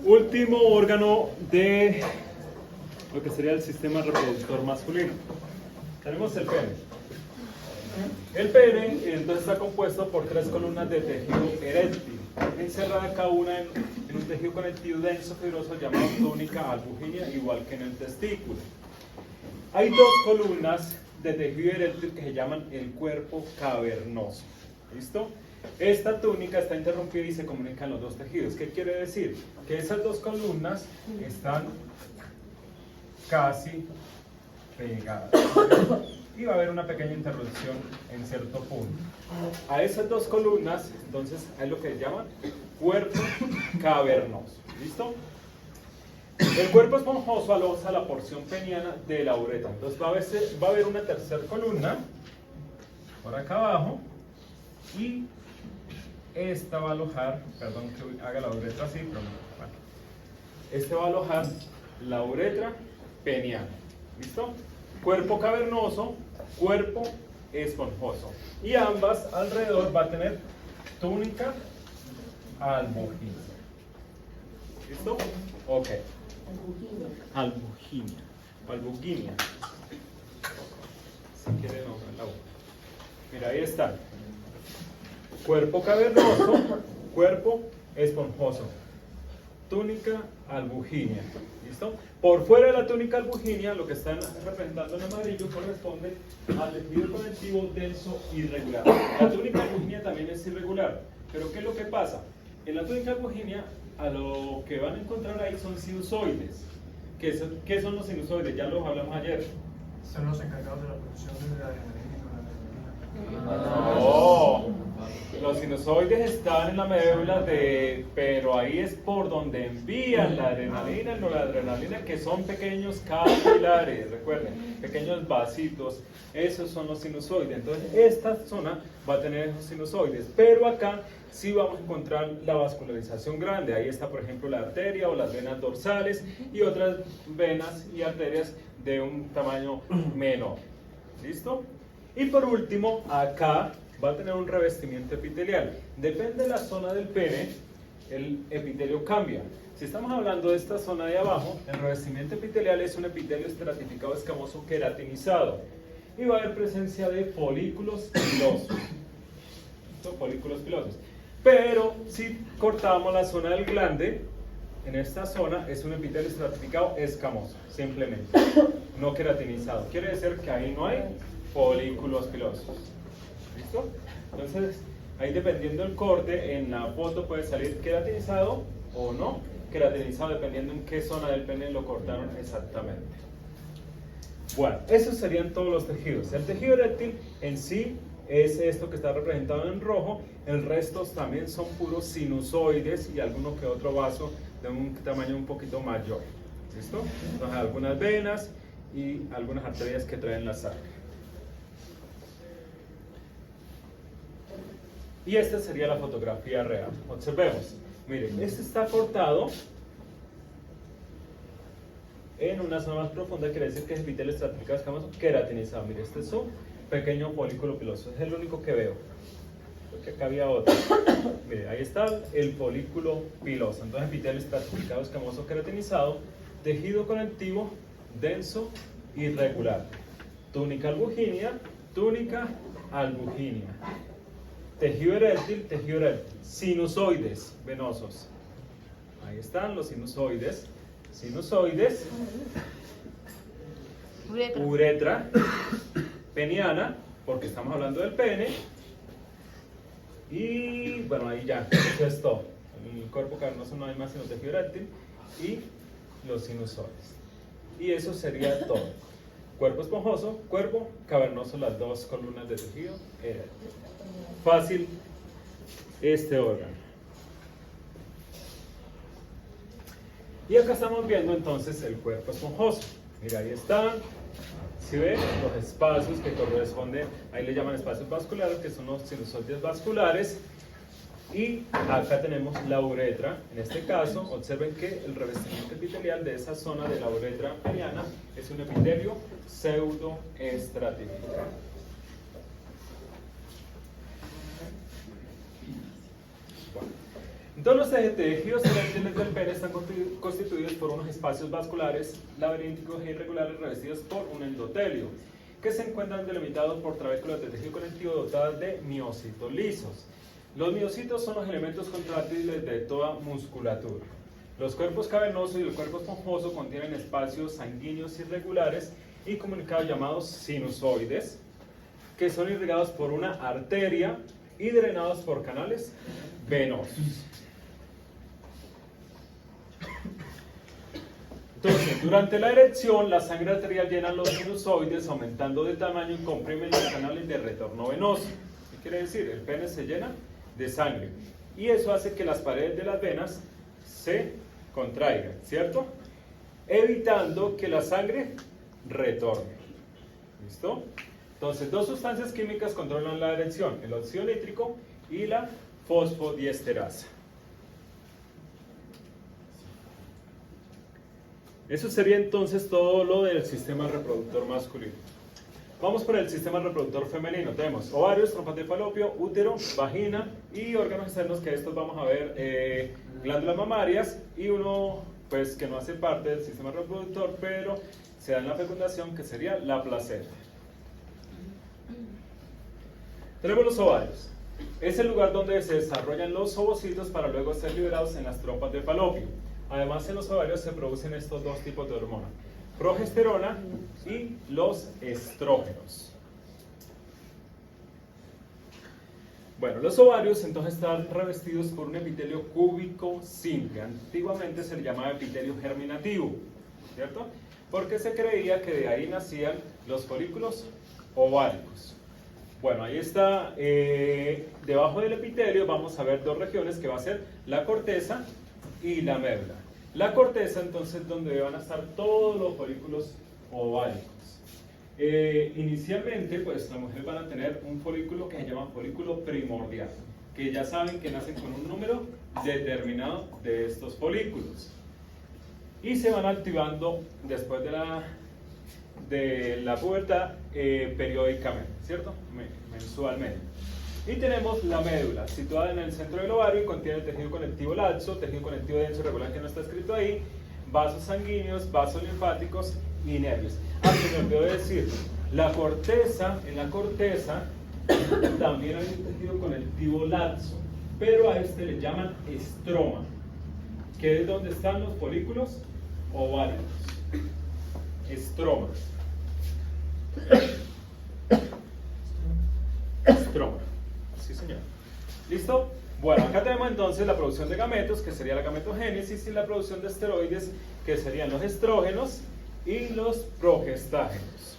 Último órgano de lo que sería el sistema reproductor masculino. Tenemos el pene. El pene entonces está compuesto por 3 columnas de tejido eréctil, encerrada cada una en un tejido conectivo denso fibroso llamado túnica albugínea, igual que en el testículo. Hay 2 columnas de tejido eréctil que se llaman el cuerpo cavernoso. ¿Listo? Esta túnica está interrumpida y se comunican los 2 tejidos. ¿Qué quiere decir? Que esas 2 columnas están casi pegadas. Y va a haber una pequeña interrupción en cierto punto. A esas 2 columnas, entonces, hay lo que se llama cuerpo cavernoso. ¿Listo? El cuerpo esponjoso aloja la porción peniana de la uretra. Entonces va a haber una tercera columna por acá abajo y esta va a alojar, perdón que haga la uretra así, pero bueno, este va a alojar la uretra peniana. ¿Listo? Cuerpo cavernoso, cuerpo esponjoso. Y ambas alrededor va a tener túnica albugínea. ¿Listo? Ok. Albuginia. Albuginia. Si quiere nombrar la U. Mira, ahí está. Cuerpo cavernoso, cuerpo esponjoso. Túnica albuginia. ¿Listo? Por fuera de la túnica albuginia, lo que están representando en amarillo corresponde al tejido conectivo denso irregular. La túnica albuginia también es irregular. Pero ¿qué es lo que pasa? En la túnica albuginia, a lo que van a encontrar ahí son sinusoides. ¿Qué son los sinusoides? Ya los hablamos ayer. Son los encargados de la producción de la adrenalina. No, los sinusoides están en la médula pero ahí es por donde envían la adrenalina y noradrenalina, que son pequeños capilares, recuerden, pequeños vasitos, esos son los sinusoides. Entonces esta zona va a tener esos sinusoides, pero acá sí vamos a encontrar la vascularización grande. Ahí está, por ejemplo, la arteria o las venas dorsales y otras venas y arterias de un tamaño menor. ¿Listo? Y por último, acá va a tener un revestimiento epitelial. Depende de la zona del pene, el epitelio cambia. Si estamos hablando de esta zona de abajo, el revestimiento epitelial es un epitelio estratificado escamoso queratinizado. Y va a haber presencia de folículos pilosos. ¿Listo? Folículos pilosos. Pero si cortamos la zona del glande, en esta zona es un epitelio estratificado escamoso, simplemente, no queratinizado. Quiere decir que ahí no hay folículos pilosos. ¿Listo? Entonces, ahí dependiendo del corte, en la foto puede salir queratinizado o no queratinizado, dependiendo en qué zona del pene lo cortaron exactamente. Bueno, esos serían todos los tejidos. El tejido eréctil en sí es esto que está representado en rojo. El resto también son puros sinusoides y alguno que otro vaso de un tamaño un poquito mayor. ¿Listo? Entonces, algunas venas y algunas arterias que traen la sangre. Y esta sería la fotografía real. Observemos. Miren, este está cortado en una zona más profunda, quiere decir que es epitelio estratificado escamoso queratinizado. Mire, este es un pequeño folículo piloso. Es el único que veo. Porque acá había otro. Mire, ahí está el folículo piloso. Entonces, epitelio estratificado escamoso queratinizado, tejido conectivo denso irregular. Túnica albuginia, túnica albuginia. Tejido eréctil, sinusoides venosos. Ahí están los sinusoides. Sinusoides, uretra peniana, porque estamos hablando del pene. Y bueno, ahí ya, eso es todo. En el cuerpo cavernoso no hay más sino tejido eréctil y los sinusoides. Y eso sería todo. Cuerpo esponjoso, cuerpo cavernoso, las 2 columnas de tejido eréctil. Fácil este órgano. Y acá estamos viendo entonces el cuerpo esponjoso. Mira, ahí están. Si ven los espacios que corresponden, ahí le llaman espacios vasculares, que son los sinusoides vasculares. Y acá tenemos la uretra. En este caso, observen que el revestimiento epitelial de esa zona de la uretra peniana es un epitelio pseudoestratificado. Todos los tejidos eréctiles del pene están constituidos por unos espacios vasculares laberínticos e irregulares revestidos por un endotelio, que se encuentran delimitados por trabéculas de tejido conectivo dotadas de miocitos lisos. Los miocitos son los elementos contráctiles de toda musculatura. Los cuerpos cavernosos y el cuerpo esponjoso contienen espacios sanguíneos irregulares y comunicados llamados sinusoides, que son irrigados por una arteria y drenados por canales venosos. Entonces, durante la erección, la sangre arterial llena los sinusoides, aumentando de tamaño y comprime los canales de retorno venoso. ¿Qué quiere decir? El pene se llena de sangre y eso hace que las paredes de las venas se contraigan, ¿cierto? Evitando que la sangre retorne. ¿Listo? Entonces, dos sustancias químicas controlan la erección, el óxido nítrico y la fosfodiesterasa. Eso sería entonces todo lo del sistema reproductor masculino. Vamos por el sistema reproductor femenino. Tenemos ovarios, trompas de falopio, útero, vagina y órganos externos, que estos vamos a ver, glándulas mamarias y uno pues que no hace parte del sistema reproductor, pero se da en la fecundación, que sería la placenta. Tenemos los ovarios. Es el lugar donde se desarrollan los ovocitos para luego ser liberados en las trompas de falopio. Además, en los ovarios se producen estos dos tipos de hormonas: progesterona y los estrógenos. Bueno, los ovarios entonces están revestidos por un epitelio cúbico simple. Antiguamente se le llamaba epitelio germinativo, ¿cierto? Porque se creía que de ahí nacían los folículos ováricos. Bueno, ahí está, debajo del epitelio vamos a ver dos regiones, que va a ser la corteza y la médula. La corteza entonces es donde van a estar todos los folículos ováricos. Inicialmente pues las mujeres van a tener un folículo que se llama folículo primordial, que ya saben que nacen con un número determinado de estos folículos y se van activando después de la pubertad periódicamente, ¿cierto? Mensualmente. Y tenemos la médula, situada en el centro del ovario, y contiene el tejido conectivo laxo, tejido conectivo denso irregular que no está escrito ahí, vasos sanguíneos, vasos linfáticos y nervios. Se me olvidó decir, en la corteza también hay un tejido conectivo laxo, pero a este le llaman estroma, que es donde están los folículos ováricos. Estroma. Estroma. Sí, señor. ¿Listo? Bueno, acá tenemos entonces la producción de gametos, que sería la gametogénesis, y la producción de esteroides, que serían los estrógenos y los progestágenos.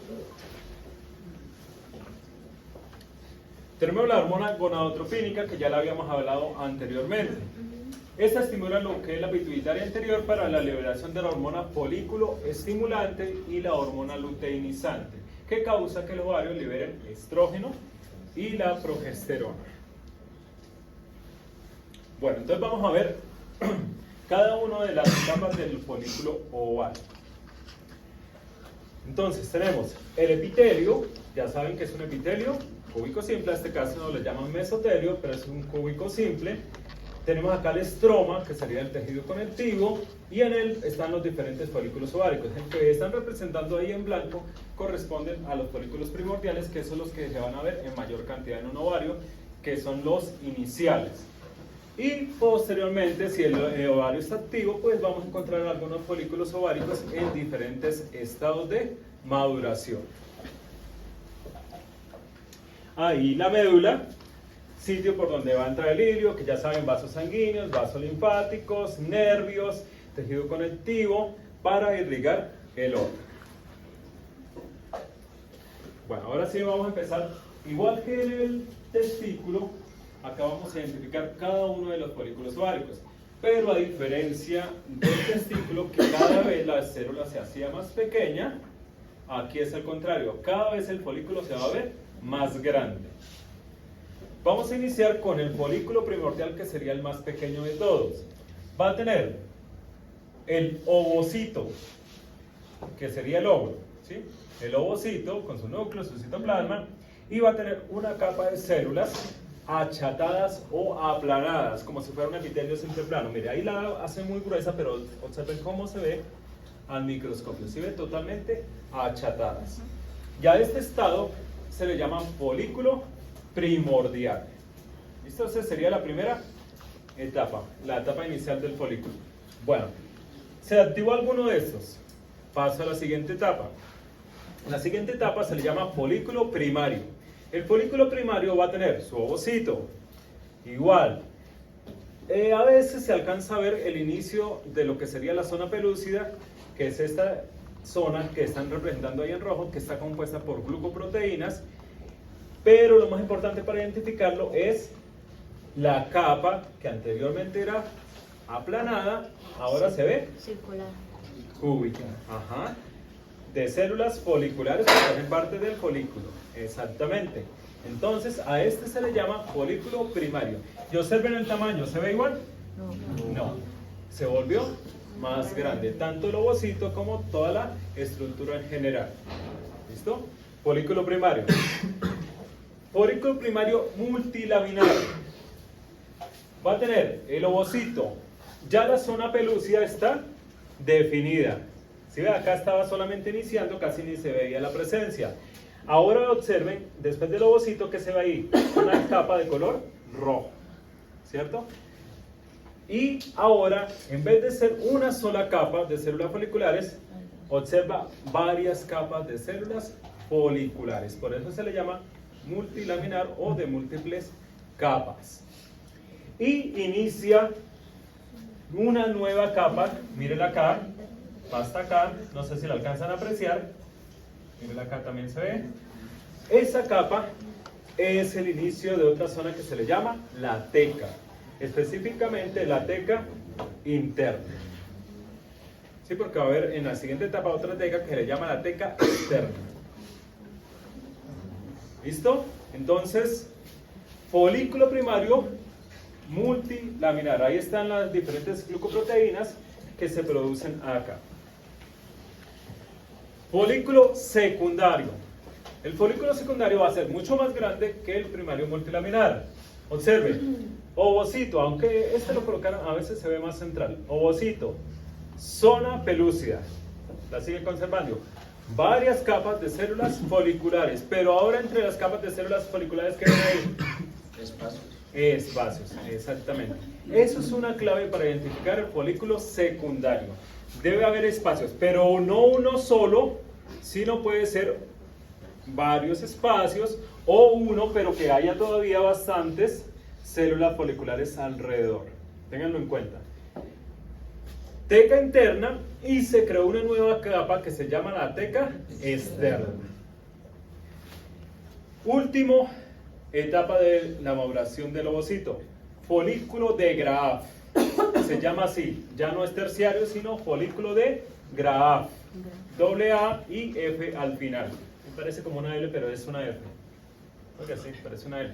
Tenemos la hormona gonadotropínica, que ya la habíamos hablado anteriormente. Esta estimula lo que es la pituitaria anterior para la liberación de la hormona folículo estimulante y la hormona luteinizante, que causa que los ovarios liberen estrógeno y la progesterona. Bueno, entonces vamos a ver cada una de las etapas del folículo ovárico. Entonces tenemos el epitelio, ya saben que es un epitelio cúbico simple, en este caso no le llaman mesotelio, pero es un cúbico simple. Tenemos acá el estroma, que sería el tejido conectivo, y en él están los diferentes folículos ováricos. El que están representando ahí en blanco corresponden a los folículos primordiales, que son los que se van a ver en mayor cantidad en un ovario, que son los iniciales. Y posteriormente, si el ovario está activo, pues vamos a encontrar algunos folículos ováricos en diferentes estados de maduración. Ahí la médula, sitio por donde va a entrar el hilio, que ya saben, vasos sanguíneos, vasos linfáticos, nervios, tejido conectivo, para irrigar el órgano. Bueno, ahora sí vamos a empezar, igual que en el testículo, acá vamos a identificar cada uno de los folículos ováricos, pero a diferencia del testículo, que cada vez la célula se hacía más pequeña, aquí es el contrario, cada vez el folículo se va a ver más grande. Vamos a iniciar con el folículo primordial, que sería el más pequeño de todos. Va a tener el ovocito, que sería el óvulo, ¿sí? El ovocito con su núcleo, su citoplasma, y va a tener una capa de células achatadas o aplanadas, como si fuera un epitelio simple plano. Mire, ahí la hace muy gruesa, pero observen cómo se ve al microscopio. Se ve totalmente achatadas. Ya a este estado se le llama folículo primordial. ¿Listo? Esa sería la primera etapa, la etapa inicial del folículo. Bueno, ¿se activó alguno de estos? Paso a la siguiente etapa. La siguiente etapa se le llama folículo primario. El folículo primario va a tener su ovocito, igual. A veces se alcanza a ver el inicio de lo que sería la zona pelúcida, que es esta zona que están representando ahí en rojo, que está compuesta por glucoproteínas, pero lo más importante para identificarlo es la capa que anteriormente era aplanada, ahora se ve circular. cúbica. Ajá. De células foliculares que hacen parte del folículo. Exactamente. Entonces, a este se le llama folículo primario. Y observen el tamaño, ¿se ve igual? No. Se volvió más grande, tanto el ovocito como toda la estructura en general. ¿Listo? Folículo primario. Folículo primario multilaminar. Va a tener el ovocito. Ya la zona pelúcida está definida. Si ve, acá estaba solamente iniciando, casi ni se veía la presencia. Ahora observen, después del ovocito, que se ve ahí una capa de color rojo, ¿cierto? Y ahora, en vez de ser una sola capa de células foliculares, observa varias capas de células foliculares. Por eso se le llama multilaminar o de múltiples capas. Y inicia una nueva capa, mírenla acá, hasta acá, no sé si la alcanzan a apreciar, mírenla acá también se ve. Esa capa es el inicio de otra zona que se le llama la teca, específicamente la teca interna. Sí, porque va a haber en la siguiente etapa otra teca que se le llama la teca externa. ¿Listo? Entonces, folículo primario multilaminar. Ahí están las diferentes glucoproteínas que se producen acá. Folículo secundario. El folículo secundario va a ser mucho más grande que el primario multilaminar. Observe, ovocito, aunque este lo colocaron, a veces se ve más central. Ovocito, zona pelúcida. La sigue conservando. Varias capas de células foliculares, pero ahora entre las capas de células foliculares que ven ahí, espacios, exactamente. Eso es una clave para identificar el folículo secundario. Debe haber espacios, pero no uno solo, sino puede ser varios espacios o uno, pero que haya todavía bastantes células foliculares alrededor. Ténganlo en cuenta. Teca interna y se creó una nueva capa que se llama la teca externa. Último etapa de la maduración del ovocito, folículo de Graaf. Se llama así, ya no es terciario, sino folículo de Graaf. Doble A y F al final. Me parece como una L, pero es una F. Porque sí, parece una L.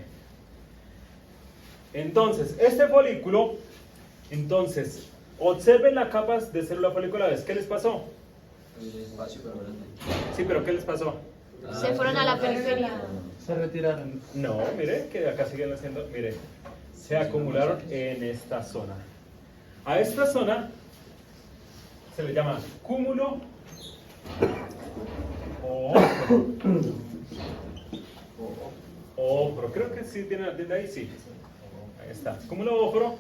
Entonces, este folículo, observen las capas de células foliculares. ¿Qué les pasó? Sí, pero ¿qué les pasó? Se fueron a la periferia. Se retiraron. No, mire, que acá siguen haciendo, mire, se acumularon en esta zona. A esta zona se le llama cúmulo óforo. Creo que sí tiene desde ahí, sí. Ahí está. Cúmulo óforo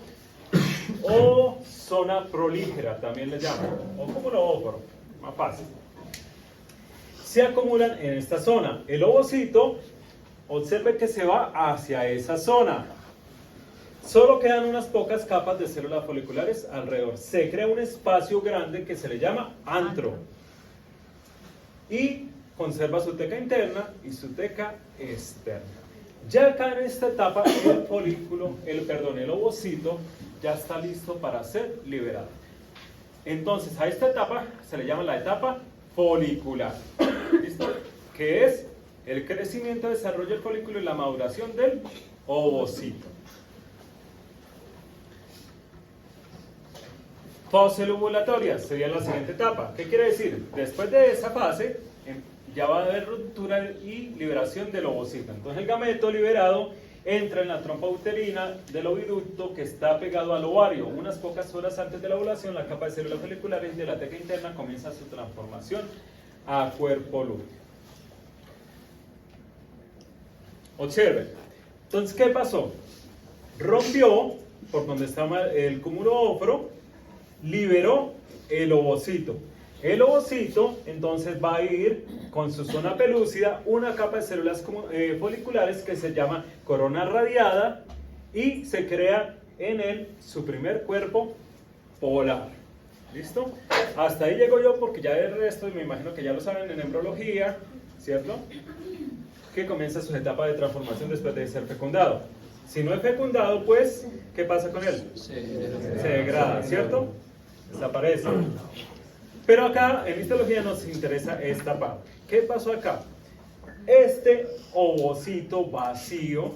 o zona prolígera también le llaman. O cúmulo óforo, más fácil. Se acumulan en esta zona. El ovocito, observe que se va hacia esa zona. Solo quedan unas pocas capas de células foliculares alrededor. Se crea un espacio grande que se le llama antro. Y conserva su teca interna y su teca externa. Ya acá en esta etapa el folículo, el ovocito ya está listo para ser liberado. Entonces a esta etapa se le llama la etapa folicular. ¿Listo? Que es el crecimiento, desarrollo del folículo y la maduración del ovocito. Fase ovulatoria sería la siguiente etapa. ¿Qué quiere decir? Después de esa fase ya va a haber ruptura y liberación del ovocito. Entonces el gameto liberado entra en la trompa uterina del oviducto que está pegado al ovario. Unas pocas horas antes de la ovulación, la capa de células foliculares de la teca interna comienza su transformación a cuerpo lúteo. Observen. Entonces, ¿qué pasó? Rompió por donde estaba el cúmulo óforo, liberó el ovocito. El ovocito entonces va a ir con su zona pelúcida una capa de células foliculares que se llama corona radiada y se crea en él su primer cuerpo polar. ¿Listo? Hasta ahí llego yo porque ya el resto, me imagino que ya lo saben en embriología, ¿cierto? Que comienza su etapa de transformación después de ser fecundado. Si no es fecundado, pues, ¿qué pasa con él? Se degrada, ¿cierto? Desaparece. Pero acá, en histología, nos interesa esta parte. ¿Qué pasó acá? Este ovocito vacío,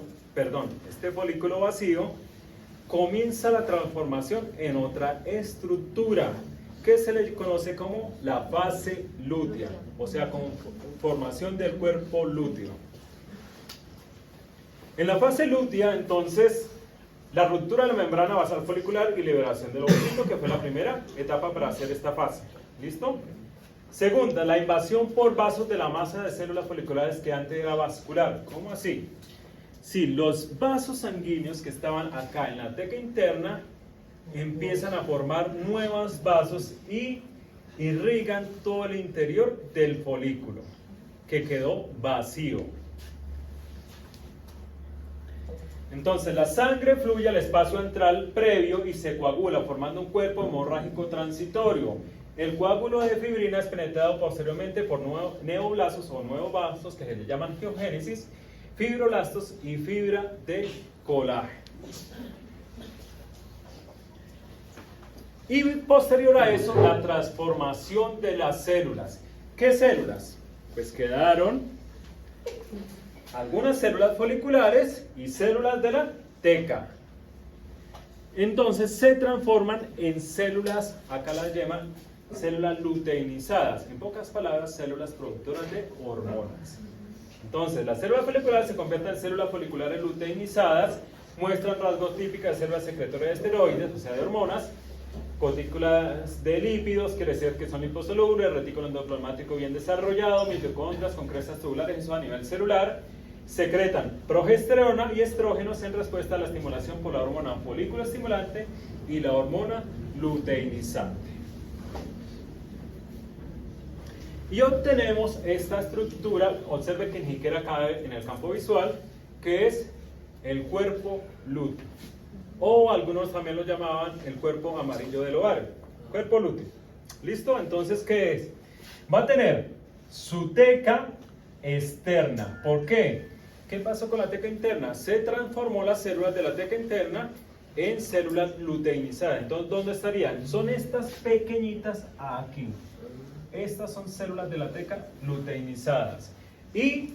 este folículo vacío, comienza la transformación en otra estructura que se le conoce como la fase lútea, o sea, con formación del cuerpo lúteo. En la fase lútea, entonces, la ruptura de la membrana basal folicular y liberación del ovocito, que fue la primera etapa para hacer esta fase. ¿Listo? Segunda, la invasión por vasos de la masa de células foliculares que antes era vascular. ¿Cómo así? Si los vasos sanguíneos que estaban acá en la teca interna empiezan a formar nuevos vasos y irrigan todo el interior del folículo, que quedó vacío. Entonces la sangre fluye al espacio antral previo y se coagula formando un cuerpo hemorrágico transitorio. El coágulo de fibrina es penetrado posteriormente por neoblastos o nuevos vasos que se le llaman geogénesis, fibroblastos y fibra de colágeno. Y posterior a eso, la transformación de las células. ¿Qué células? Pues quedaron algunas células foliculares y células de la teca. Entonces se transforman en células, acá las llaman células luteinizadas. En pocas palabras, células productoras de hormonas. Entonces, las células foliculares se convierten en células foliculares luteinizadas, muestran rasgos típicos de células secretorias de esteroides, o sea, de hormonas, cutículas de lípidos, quiere decir que son liposolubles, retículo endoplasmático bien desarrollado, mitocondrias con crestas tubulares, eso a nivel celular, secretan progesterona y estrógenos en respuesta a la estimulación por la hormona folículo estimulante y la hormona luteinizante. Y obtenemos esta estructura, observe que ni siquiera cabe en el campo visual, que es el cuerpo lúteo. O algunos también lo llamaban el cuerpo amarillo del ovario. Cuerpo lúteo. ¿Listo? Entonces, ¿qué es? Va a tener su teca externa. ¿Por qué? ¿Qué pasó con la teca interna? Se transformó las células de la teca interna en células luteinizadas. Entonces, ¿dónde estarían? Son estas pequeñitas aquí. Estas son células de la teca luteinizadas. ¿Y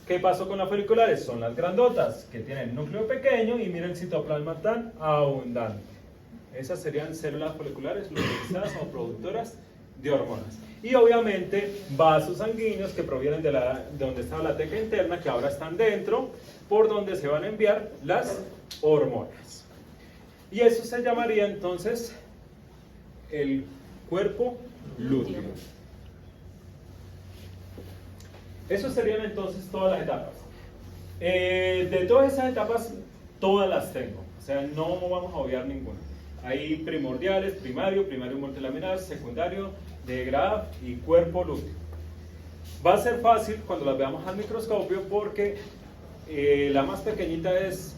qué pasó con las foliculares? Son las grandotas, que tienen núcleo pequeño y miren el citoplasma tan abundante. Esas serían células foliculares luteinizadas o productoras de hormonas. Y obviamente vasos sanguíneos que provienen de donde estaba la teca interna, que ahora están dentro, por donde se van a enviar las hormonas. Y eso se llamaría entonces el cuerpo lúteo. Eso serían entonces todas las etapas. De todas esas etapas, todas las tengo. O sea, no vamos a obviar ninguna. Hay primordiales, primario multilaminar, secundario, de Graf y cuerpo lúteo. Va a ser fácil cuando las veamos al microscopio porque la más pequeñita es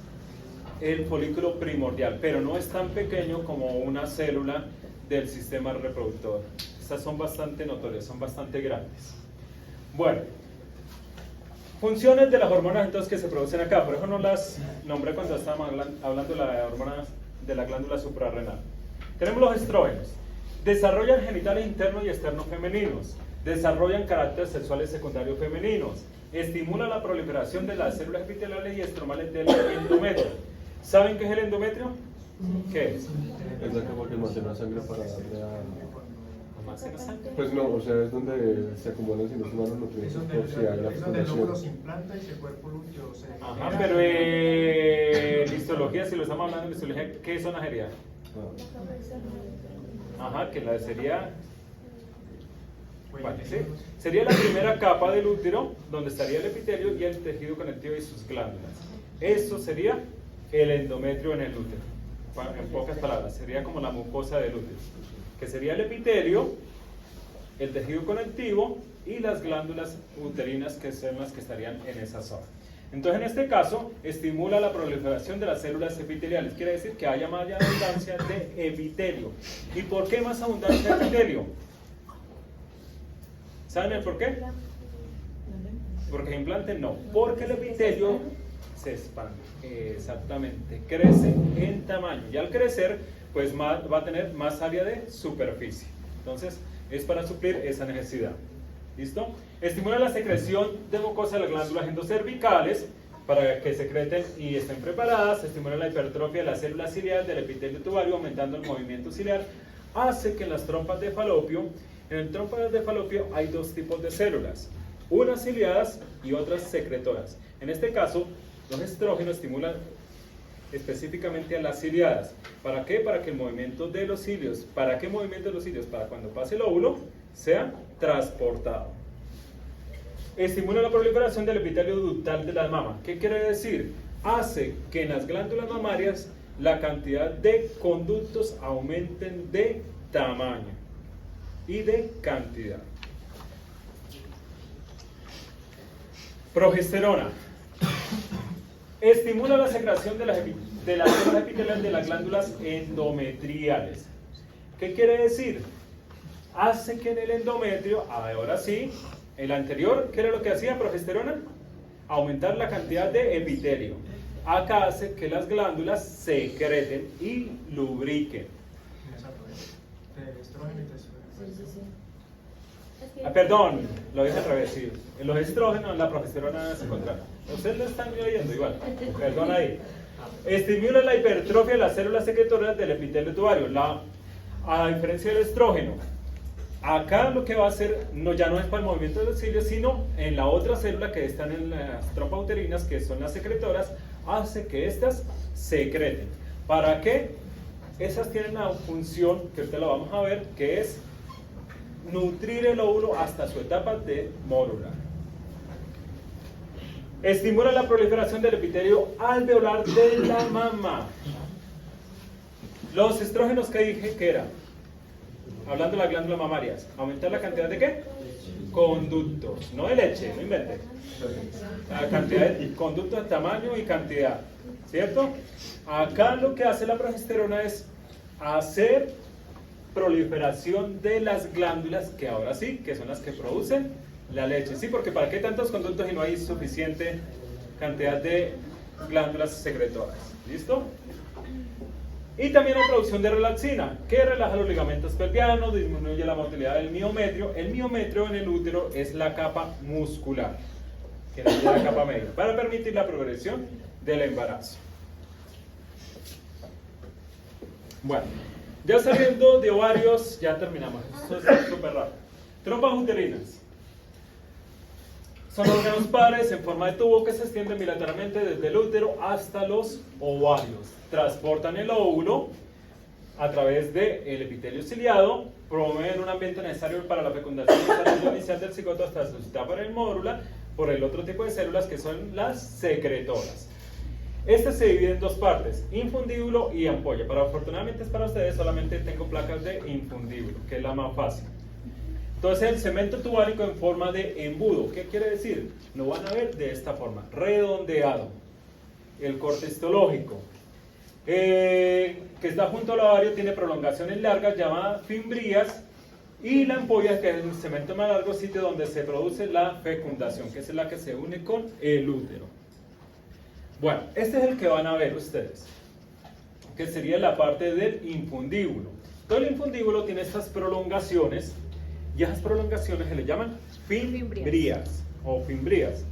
el folículo primordial, pero no es tan pequeño como una célula del sistema reproductor. Estas son bastante notorias, son bastante grandes. Bueno, funciones de las hormonas entonces que se producen acá, por eso no las nombré cuando estábamos hablando de las hormonas de la glándula suprarrenal. Tenemos los estrógenos. Desarrollan genitales internos y externos femeninos. Desarrollan caracteres sexuales secundarios femeninos. Estimulan la proliferación de las células epiteliales y estromales del endometrio. ¿Saben qué es el endometrio? ¿Qué es? Es la que almacena sangre para darle a almacena sangre. Pues no, o sea, es donde se acumulan, si no estoy mal, los nutrientes por si hay la es donde el óvulo se fecundación. implanta y ese cuerpo lúteo se Ajá, genera. pero en histología, si lo estamos hablando en histología, ¿qué sonajería? Ajá, que la sería... Vale, ¿sí? Sería la primera capa del útero, donde estaría el epitelio y el tejido conectivo y sus glándulas. Eso sería el endometrio en el útero. En pocas palabras, sería como la mucosa del útero, que sería el epitelio, el tejido conectivo y las glándulas uterinas, que son las que estarían en esa zona. Entonces, en este caso, estimula la proliferación de las células epiteliales. Quiere decir que haya más abundancia de epitelio. ¿Y por qué más abundancia de epitelio? ¿Saben el por qué? Porque implante no. Porque el epitelio se expande. Exactamente. Crece en tamaño. Y al crecer, pues va a tener más área de superficie. Entonces, es para suplir esa necesidad. ¿Listo? Estimula la secreción de mucosa de las glándulas endocervicales para que secreten y estén preparadas. Estimula la hipertrofia de las células ciliares del epitelio tubario, aumentando el movimiento ciliar. Hace que en las trompas de falopio, en el trompas de falopio hay dos tipos de células, unas ciliadas y otras secretoras. En este caso, los estrógenos estimulan específicamente a las ciliadas. ¿Para qué? Para que el movimiento de los cilios, ¿para qué movimiento de los cilios? Para cuando pase el óvulo, sea transportado. Estimula la proliferación del epitelio ductal de la mama. ¿Qué quiere decir? Hace que en las glándulas mamarias la cantidad de conductos aumenten de tamaño y de cantidad. Progesterona. Estimula la secreción de las células epiteliales de las glándulas endometriales. ¿Qué quiere decir? Hace que en el endometrio, ahora sí, el anterior, ¿qué era lo que hacía progesterona? Aumentar la cantidad de epitelio. Acá hace que las glándulas secreten y lubriquen. De estrógeno y testosterona. Perdón, lo dije al revés, sí. En los estrógenos, la progesterona se contrae. Ustedes lo están leyendo igual. Perdón ahí. Estimula la hipertrofia de las células secretoras del epitelio tubario. A diferencia del estrógeno, acá lo que va a hacer ya no es para el movimiento de los cilios, sino en la otra célula que están en las trompas uterinas, que son las secretoras, hace que éstas secreten. ¿Para qué? Esas tienen una función que ahorita la vamos a ver, que es nutrir el óvulo hasta su etapa de mórula. Estimula la proliferación del epitelio alveolar de la mama. Los estrógenos que dije que eran, hablando de las glándulas mamarias, aumentar la cantidad de ¿qué? Conductos, no de leche, no invente. La cantidad de conductos, tamaño y cantidad, ¿cierto? Acá lo que hace la progesterona es hacer proliferación de las glándulas, que ahora sí, que son las que producen la leche. Sí, porque ¿para qué tantos conductos y no hay suficiente cantidad de glándulas secretoras? ¿Listo? Y también la producción de relaxina, que relaja los ligamentos pelvianos, disminuye la motilidad del miometrio. El miometrio en el útero es la capa muscular, que es la capa media, para permitir la progresión del embarazo. Bueno, ya saliendo de ovarios, ya terminamos. Esto es súper rápido. Trompas uterinas. Son órganos pares en forma de tubo que se extienden bilateralmente desde el útero hasta los ovarios. Transportan el óvulo a través del epitelio ciliado, promueven un ambiente necesario para la fecundación y desarrollo inicial del cigoto hasta su etapa en mórula por el otro tipo de células que son las secretoras. Este se divide en dos partes, infundíbulo y ampolla. Pero afortunadamente es para ustedes, solamente tengo placas de infundíbulo, que es la más fácil. Entonces el cemento tubárico en forma de embudo, ¿qué quiere decir? Lo van a ver de esta forma, redondeado. El corte histológico, que está junto al ovario, tiene prolongaciones largas llamadas fimbrías, y la ampolla, que es el cemento más largo, sitio donde se produce la fecundación, que es la que se une con el útero. Bueno, este es el que van a ver ustedes, que sería la parte del infundíbulo. Todo el infundíbulo tiene estas prolongaciones, y esas prolongaciones se le llaman fimbrías o fimbrías.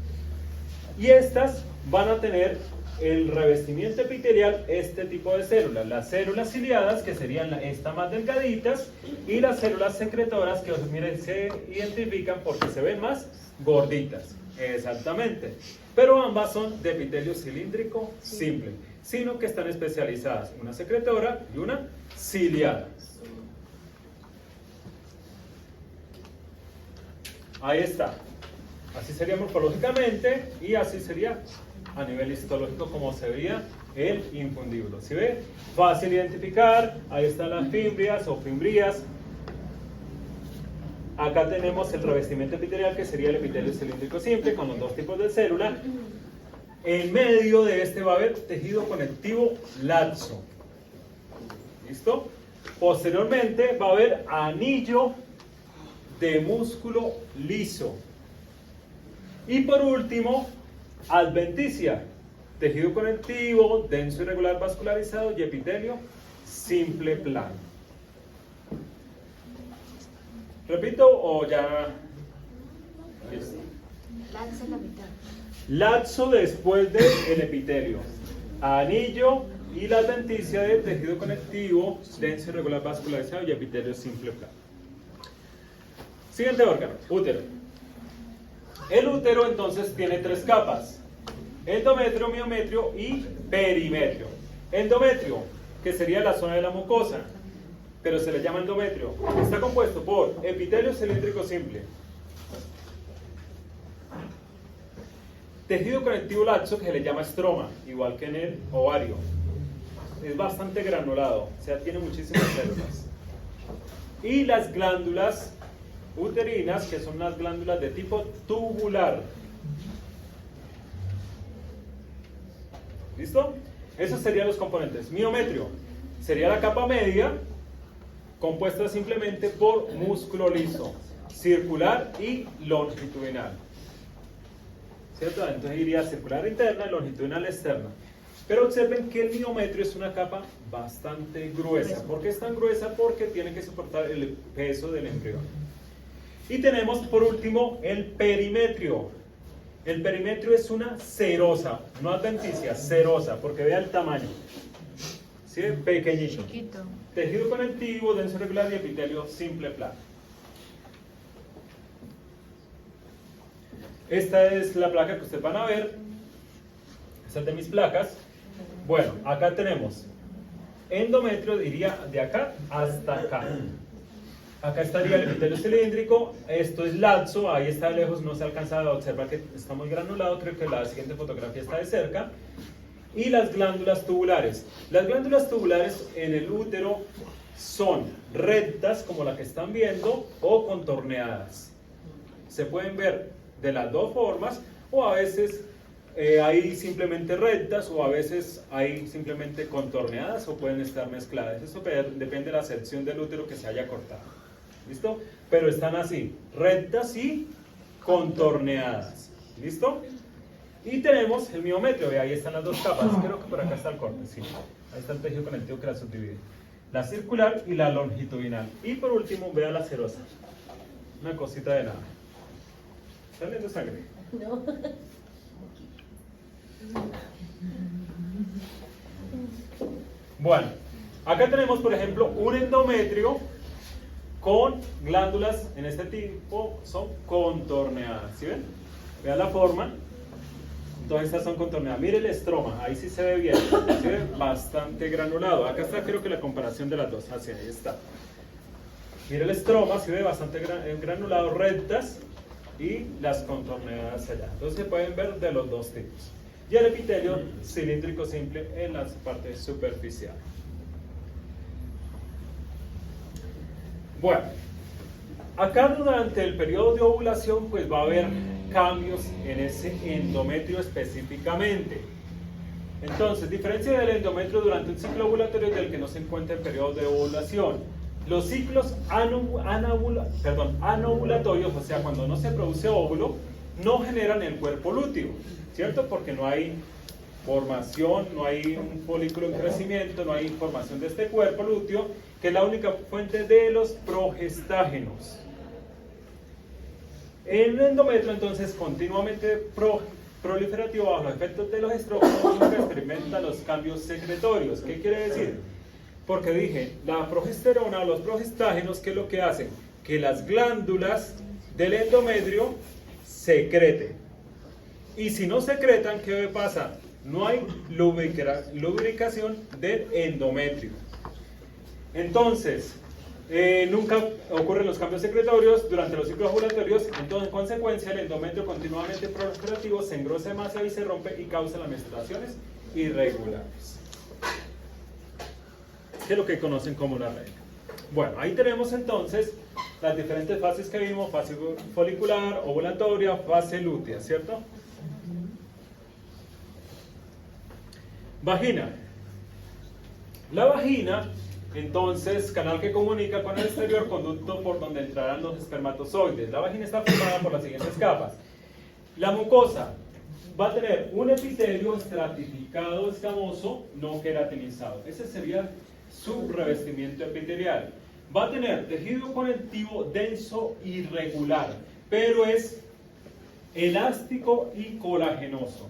Y estas van a tener el revestimiento epitelial este tipo de células, las células ciliadas, que serían estas más delgaditas, y las células secretoras, que miren, se identifican porque se ven más gorditas. Exactamente. Pero ambas son de epitelio cilíndrico simple, sino que están especializadas, una secretora y una ciliada. Ahí está. Así sería morfológicamente y así sería a nivel histológico como se veía el infundíbulo. ¿Sí ve? Fácil identificar. Ahí están las fimbrias o fimbrías. Acá tenemos el revestimiento epitelial, que sería el epitelio cilíndrico simple con los dos tipos de célula. En medio de este va a haber tejido conectivo laxo. ¿Listo? Posteriormente va a haber anillo de músculo liso. Y por último, adventicia, tejido conectivo, denso irregular vascularizado y epitelio simple plano. ¿Repito o ya? Listo. Lanza la mitad. Laxo después del epitelio, anillo y la adventicia de tejido conectivo, denso irregular vascularizado y epitelio simple plano. Siguiente órgano, útero. El útero entonces tiene tres capas: endometrio, miometrio y perimetrio. Endometrio, que sería la zona de la mucosa, pero se le llama endometrio, está compuesto por epitelio cilíndrico simple, tejido conectivo laxo, que se le llama estroma, igual que en el ovario. Es bastante granulado, o sea, tiene muchísimas células. Y las glándulas uterinas, que son unas glándulas de tipo tubular. ¿Listo? Esos serían los componentes. Miometrio sería la capa media, compuesta simplemente por músculo liso, circular y longitudinal. ¿Cierto? Entonces iría circular interna y longitudinal externa. Pero observen que el miometrio es una capa bastante gruesa. ¿Por qué es tan gruesa? Porque tiene que soportar el peso del embrión. Y tenemos por último el perimetrio. El perimetrio es una serosa, no adventicia, serosa, porque vea el tamaño. ¿Sí? Pequeñito. Chiquito. Tejido conectivo, denso irregular y epitelio simple plano. Esta es la placa que ustedes van a ver. Esta es de mis placas. Bueno, acá tenemos endometrio, diría de acá hasta acá. Acá estaría el epitelio cilíndrico, esto es laxo, ahí está de lejos, no se alcanza a observar que está muy granulado, creo que la siguiente fotografía está de cerca. Y las glándulas tubulares. Las glándulas tubulares en el útero son rectas, como la que están viendo, o contorneadas. Se pueden ver de las dos formas, o a veces hay simplemente rectas, o a veces hay simplemente contorneadas, o pueden estar mezcladas. Eso depende de la sección del útero que se haya cortado. ¿Listo? Pero están así, rectas y contorneadas. ¿Listo? Y tenemos el miometrio, y ahí están las dos capas. Creo que por acá está el corte, sí. Ahí está el tejido conectivo que la subdivide. La circular y la longitudinal. Y por último, vea la serosa. Una cosita de nada. ¿Está saliendo sangre? No. Bueno, acá tenemos, por ejemplo, un endometrio con glándulas en este tipo, son contorneadas. ¿Sí ven? Vean la forma. Todas estas son contorneadas. Mire el estroma, ahí sí se ve bien. Se ve bastante granulado. Acá está, creo que la comparación de las dos. Así, ahí está. Mire el estroma, se ve bastante granulado, rectas, y las contorneadas allá. Entonces se pueden ver de los dos tipos. Y el epitelio cilíndrico simple en la parte superficial. Bueno, acá durante el periodo de ovulación pues va a haber cambios en ese endometrio específicamente. Entonces, diferencia del endometrio durante un ciclo ovulatorio del que no se encuentra en periodo de ovulación. Los ciclos anovulatorios, o sea, cuando no se produce óvulo, no generan el cuerpo lúteo, ¿cierto? Porque no hay formación, no hay un folículo en crecimiento, no hay formación de este cuerpo lúteo, que es la única fuente de los progestágenos. En el endometrio, entonces, continuamente proliferativo bajo los efectos de los estrógenos nunca experimenta los cambios secretorios. ¿Qué quiere decir? Porque dije, la progesterona o los progestágenos, ¿qué es lo que hacen? Que las glándulas del endometrio secreten. Y si no secretan, ¿qué pasa? No hay lubricación del endometrio. Entonces, nunca ocurren los cambios secretorios durante los ciclos ovulatorios. Entonces, en consecuencia, el endometrio continuamente proliferativo se engrosa demasiado y se rompe y causa las menstruaciones irregulares. Que es lo que conocen como la regla. Bueno, ahí tenemos entonces las diferentes fases que vimos: fase folicular, ovulatoria, fase lútea, ¿cierto? Vagina. La vagina, entonces, canal que comunica con el exterior, conducto por donde entrarán los espermatozoides. La vagina está formada por las siguientes capas. La mucosa va a tener un epitelio estratificado escamoso no queratinizado. Ese sería su revestimiento epitelial. Va a tener tejido conectivo denso y regular, pero es elástico y colagenoso.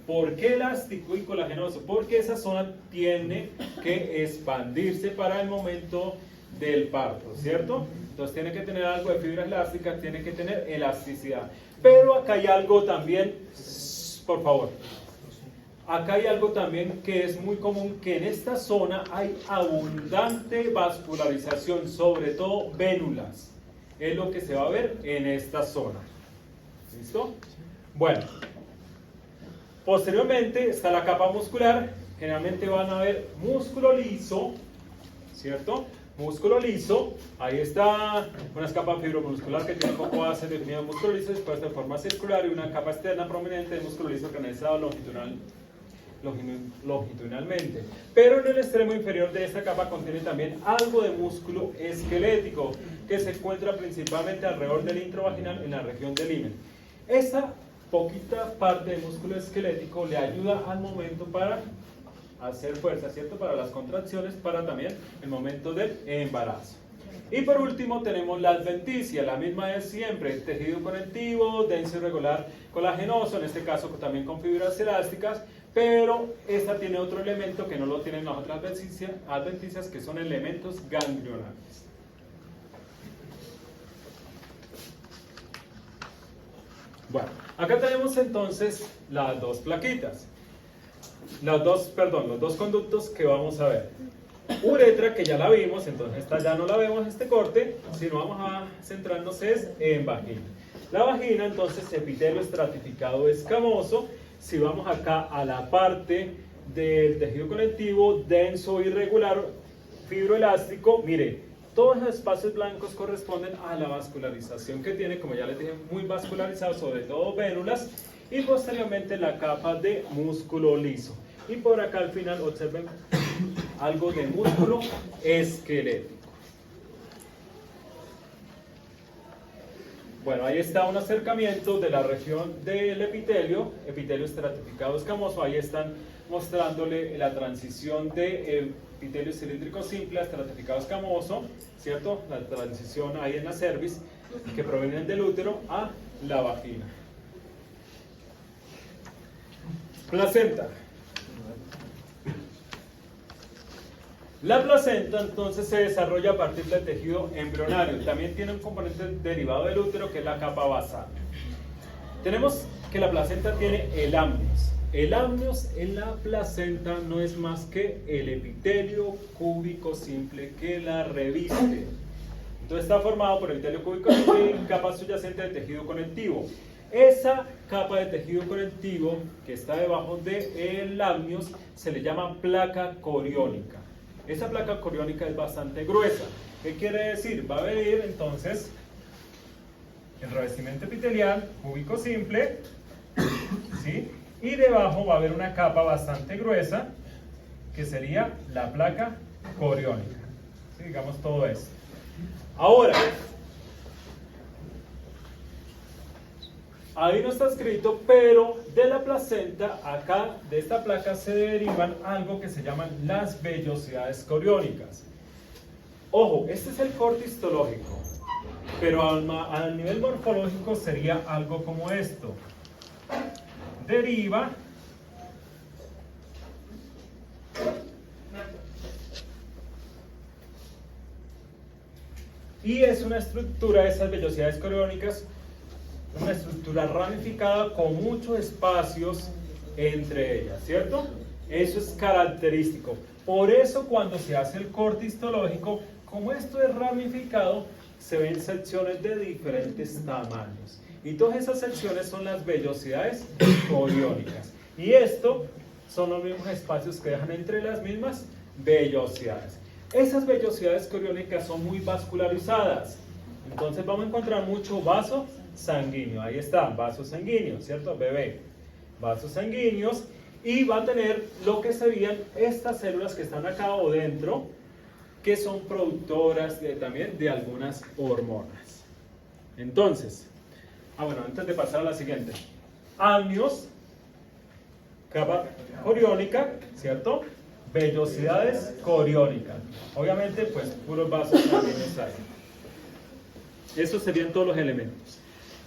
¿Por qué elástico y colagenoso? Porque esa zona tiene que expandirse para el momento del parto, ¿cierto? Entonces tiene que tener algo de fibras elásticas, tiene que tener elasticidad. Pero acá hay algo también, por favor, acá hay algo también que es muy común, que en esta zona hay abundante vascularización, sobre todo vénulas. Es lo que se va a ver en esta zona. ¿Listo? Bueno. Posteriormente está la capa muscular. Generalmente van a ver músculo liso, ¿cierto? Músculo liso. Ahí está una capa fibromuscular que tiene un poco base definido de músculo liso, después de forma circular, y una capa externa prominente de músculo liso organizado longitudinalmente. Pero en el extremo inferior de esta capa contiene también algo de músculo esquelético que se encuentra principalmente alrededor del intravaginal en la región del himen. Esa poquita parte de músculo esquelético le ayuda al momento para hacer fuerza, ¿cierto? Para las contracciones, para también el momento del embarazo. Y por último tenemos la adventicia, la misma de siempre: tejido conectivo, denso y regular, colagenoso, en este caso también con fibras elásticas, pero esta tiene otro elemento que no lo tienen las otras adventicias, que son elementos ganglionales. Bueno, acá tenemos entonces las dos plaquitas, los dos conductos que vamos a ver. Uretra, que ya la vimos, entonces esta ya no la vemos en este corte, sino vamos a centrarnos en vagina. La vagina, entonces, epitelio estratificado escamoso. Si vamos acá a la parte del tejido conectivo, denso, irregular, fibroelástico, mire, todos los espacios blancos corresponden a la vascularización que tiene, como ya les dije, muy vascularizado, sobre todo vénulas, y posteriormente la capa de músculo liso. Y por acá al final observen algo de músculo esquelético. Bueno, ahí está un acercamiento de la región del epitelio estratificado escamoso. Ahí están mostrándole la transición de epitelio cilíndrico simple a estratificado escamoso, ¿cierto? La transición ahí en la cervix, que provienen del útero a la vagina. Placenta. La placenta entonces se desarrolla a partir del tejido embrionario. También tiene un componente derivado del útero, que es la capa basal. Tenemos que la placenta tiene el amnios. El amnios en la placenta no es más que el epitelio cúbico simple que la reviste. Entonces está formado por el epitelio cúbico simple y capa subyacente de tejido conectivo. Esa capa de tejido conectivo que está debajo del amnios se le llama placa coriónica. Esa placa coriónica es bastante gruesa. ¿Qué quiere decir? Va a venir entonces el revestimiento epitelial cúbico simple, ¿sí? Y debajo va a haber una capa bastante gruesa que sería la placa coriónica. ¿Sí? Digamos todo eso. Ahora, ahí no está escrito, pero de la placenta, acá de esta placa se derivan algo que se llaman las vellosidades coriónicas. Ojo, este es el corte histológico, pero a nivel morfológico sería algo como esto. deriva y es una estructura de esas vellosidades coriónicas, una estructura ramificada con muchos espacios entre ellas, ¿cierto? Eso es característico. Por eso cuando se hace el corte histológico, como esto es ramificado, se ven secciones de diferentes tamaños. Y todas esas secciones son las vellosidades coriónicas. Y esto son los mismos espacios que dejan entre las mismas vellosidades. Esas vellosidades coriónicas son muy vascularizadas. Entonces vamos a encontrar mucho vaso sanguíneo. Ahí están, vasos sanguíneos, ¿cierto? Bebé. Vasos sanguíneos. Y va a tener lo que serían estas células que están acá o dentro, que son productoras también de algunas hormonas. Entonces, bueno, antes de pasar a la siguiente. Amnios, capa coriónica, ¿cierto? Vellosidades coriónicas. Obviamente, pues, puros vasos sanguíneos hay. Esos serían todos los elementos.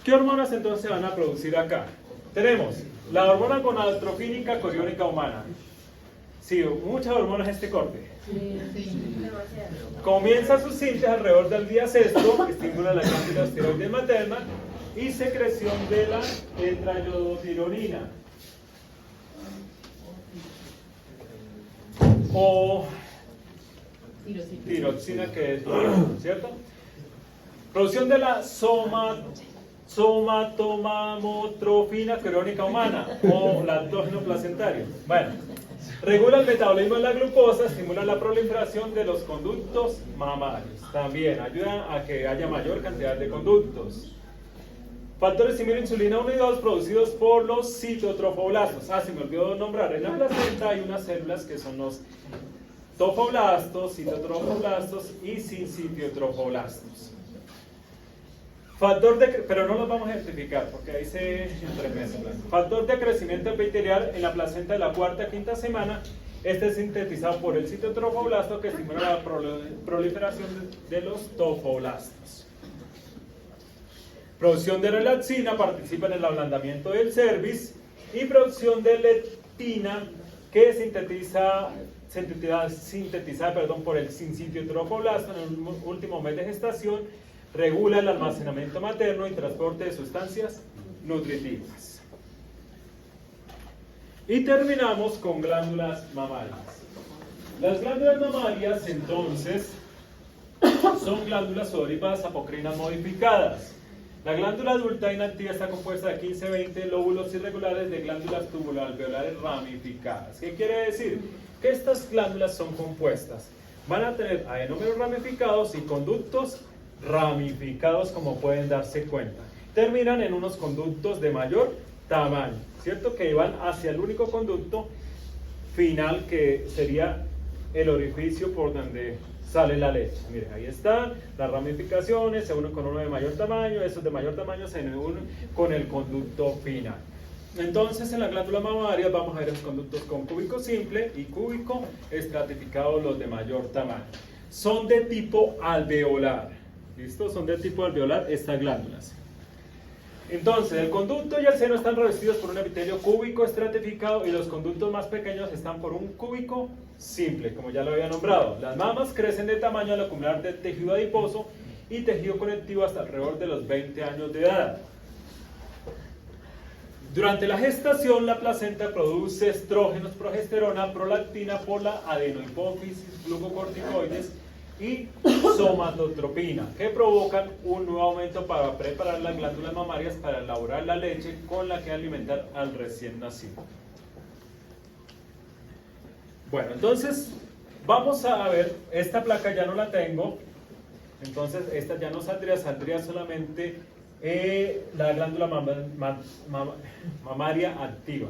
¿Qué hormonas entonces se van a producir acá? Tenemos la hormona gonadotropínica coriónica humana. Sí, muchas hormonas este corte. Comienza su síntesis alrededor del día sexto, estimula la glándula tiroides materna y secreción de la tetraiodotironina o tiroxina, que es ¿cierto? Producción de la somatomamotrofina coriónica humana o lactógeno placentario. Bueno, regula el metabolismo de la glucosa, estimula la proliferación de los conductos mamarios. También ayuda a que haya mayor cantidad de conductos. Factores similares insulina 1 y 2 producidos por los citotrofoblastos. Se me olvidó nombrar. En la placenta hay unas células que son los tofoblastos, citotrofoblastos y sincitiotrofoblastos. Pero no los vamos a identificar porque ahí se entremezclan. Factor de crecimiento epitelial en la placenta de la cuarta a quinta semana. Este es sintetizado por el citotrofoblasto que estimula la proliferación de los tofoblastos. Producción de relaxina, participa en el ablandamiento del cervix. Y producción de leptina, que es sintetizada por el sincitiotrofoblasto en el último mes de gestación. Regula el almacenamiento materno y transporte de sustancias nutritivas. Y terminamos con glándulas mamarias. Las glándulas mamarias, entonces, son glándulas sudoríparas apocrinas modificadas. La glándula adulta inactiva está compuesta de 15-20 lóbulos irregulares de glándulas tubuloalveolares ramificadas. ¿Qué quiere decir? Que estas glándulas son compuestas. Van a tener adenómeros ramificados y conductos ramificados, como pueden darse cuenta. Terminan en unos conductos de mayor tamaño, ¿cierto? Que van hacia el único conducto final, que sería el orificio por donde sale la leche. Miren, ahí están las ramificaciones, se unen con uno de mayor tamaño, esos de mayor tamaño se unen con el conducto final. Entonces, en la glándula mamaria vamos a ver los conductos con cúbico simple y cúbico estratificado, los de mayor tamaño. Son de tipo alveolar. ¿Listo? Son de tipo alveolar estas glándulas. Entonces, el conducto y el seno están revestidos por un epitelio cúbico estratificado y los conductos más pequeños están por un cúbico simple, como ya lo había nombrado. Las mamas crecen de tamaño al acumular de tejido adiposo y tejido conectivo hasta alrededor de los 20 años de edad. Durante la gestación, la placenta produce estrógenos, progesterona, prolactina por la adenohipófisis, glucocorticoides y somatotropina, que provocan un nuevo aumento para preparar las glándulas mamarias para elaborar la leche con la que alimentar al recién nacido. Bueno, entonces vamos a ver, esta placa ya no la tengo, entonces esta ya no saldría, saldría solamente la glándula mamaria activa.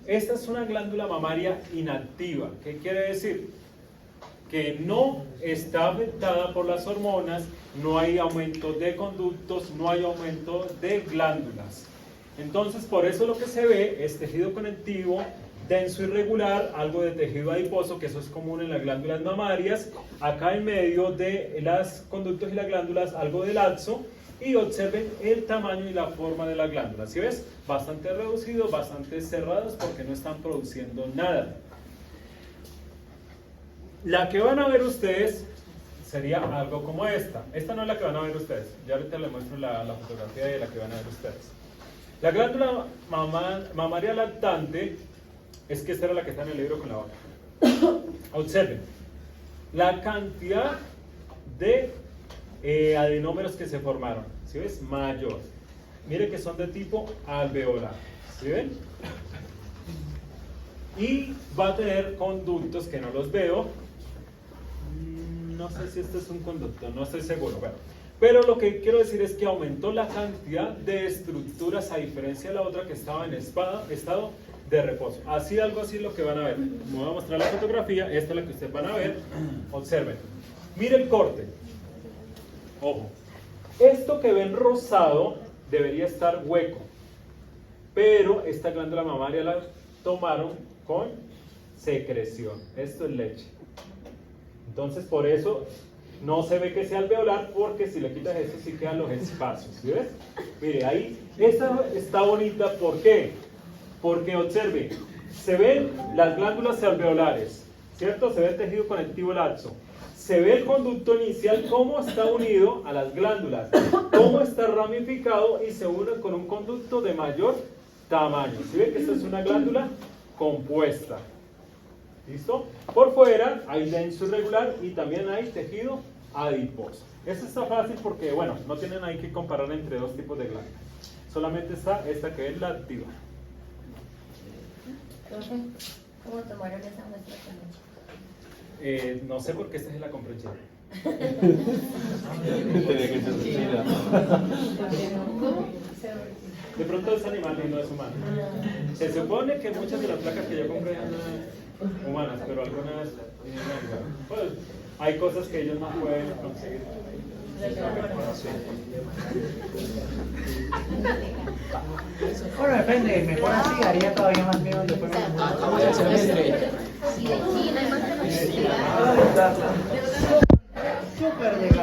Esta es una glándula mamaria inactiva. ¿Qué quiere decir? Que no está afectada por las hormonas, no hay aumento de conductos, no hay aumento de glándulas. Entonces, por eso lo que se ve es tejido conectivo denso irregular, algo de tejido adiposo, que eso es común en las glándulas mamarias. Acá en medio de los conductos y las glándulas, algo de laxo, Y observen el tamaño y la forma de la glándula. ¿Sí ves? Bastante reducidos, bastante cerrados porque no están produciendo nada. La que van a ver ustedes sería algo como esta. Esta no es la que van a ver ustedes. Ya ahorita les muestro la fotografía de la que van a ver ustedes. La glándula mamaria lactante es que esta era la que está en el libro con la vaca. Observen la cantidad de adenómeros que se formaron. ¿Sí ves? Mayor. Mire que son de tipo alveolar. ¿Sí ven? Y va a tener conductos que no los veo. No sé si este es un conducto, no estoy seguro. Bueno, pero lo que quiero decir es que aumentó la cantidad de estructuras a diferencia de la otra que estaba en estado de reposo. Así, algo así es lo que van a ver. Me voy a mostrar la fotografía. Esta es la que ustedes van a ver. Observen. Mire el corte. Ojo. Esto que ven rosado debería estar hueco. Pero esta glándula mamaria la tomaron con secreción. Esto es leche. Entonces, por eso no se ve que sea alveolar, porque si le quitas esto, sí quedan los espacios. ¿Sí ves? Mire, ahí, esta está bonita. ¿Por qué? Porque observe, se ven las glándulas alveolares, ¿cierto? Se ve el tejido conectivo laxo. Se ve el conducto inicial, cómo está unido a las glándulas, cómo está ramificado y se une con un conducto de mayor tamaño. ¿Sí ven que esta es una glándula compuesta? ¿Listo? Por fuera hay denso irregular y también hay tejido adiposo. Esto está fácil porque, bueno, no tienen ahí que comparar entre dos tipos de glándulas. Solamente está esta que es la activa. ¿Cómo tomaron esa muestra esta noche? No sé por qué esta es la compré en Chile. De pronto es animal y no es humano. Se supone que muchas de las placas que yo compré son humanas, pero algunas pues, hay cosas que ellos no pueden conseguir. Bueno, depende, mejor así daría todavía más miedo después. Sí, de China, hay más de Súper legal.